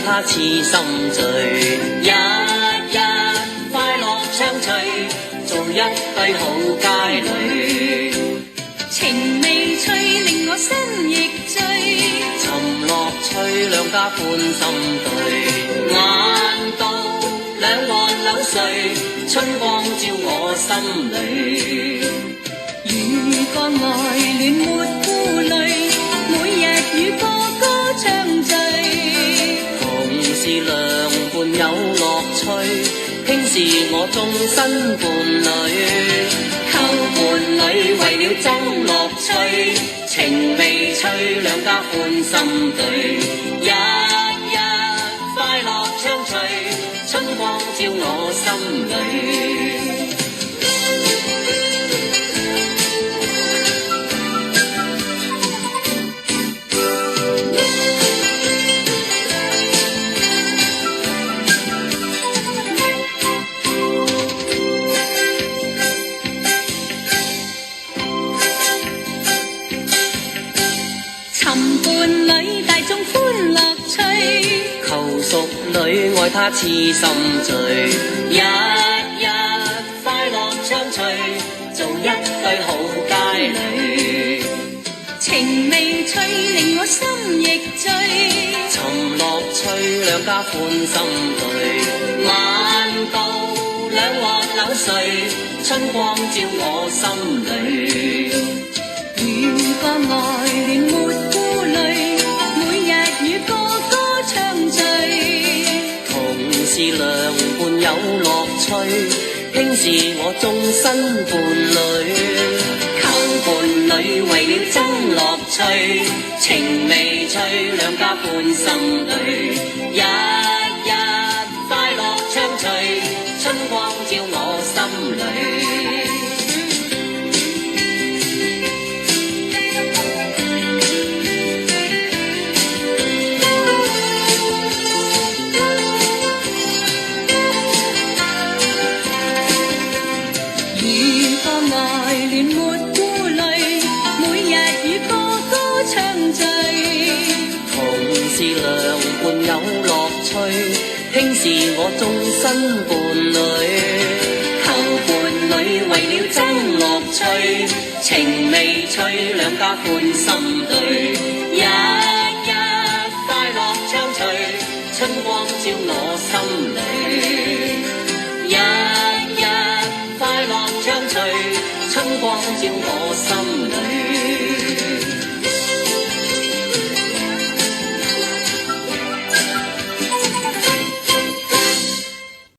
愛他似心醉，日日快樂暢隨，做一對好佳侶。情未翠令我心亦醉，尋樂趣兩家歡心對，眼到兩岸柳絮，春光照我心裏。如個愛戀沒顧慮，每日與哥哥暢聚，同是良伴有樂趣，拼是我終身伴侶。求伴侶為了爭樂趣，情未翠兩家歡心對，日日快樂暢隨，春光照我心裏。女愛他似心醉，日日快樂暢隨，做一對好佳侶。情未翠令我心亦醉，尋樂趣兩家歡心對，眼到兩岸柳絮，春光照我心裏。如個愛戀沒顧慮，每日與哥哥暢聚，是良伴有樂趣，拼是我終身伴侶。求伴侶為了爭樂趣，情未翠兩家歡心對，日日快樂暢隨，春光照我心裏。是良伴有樂趣，拼是我終身伴侶。求伴侶為了爭樂趣，情未翠兩家歡心對，日日快樂暢隨，春光照我心裏。日日快樂暢隨，春光照我心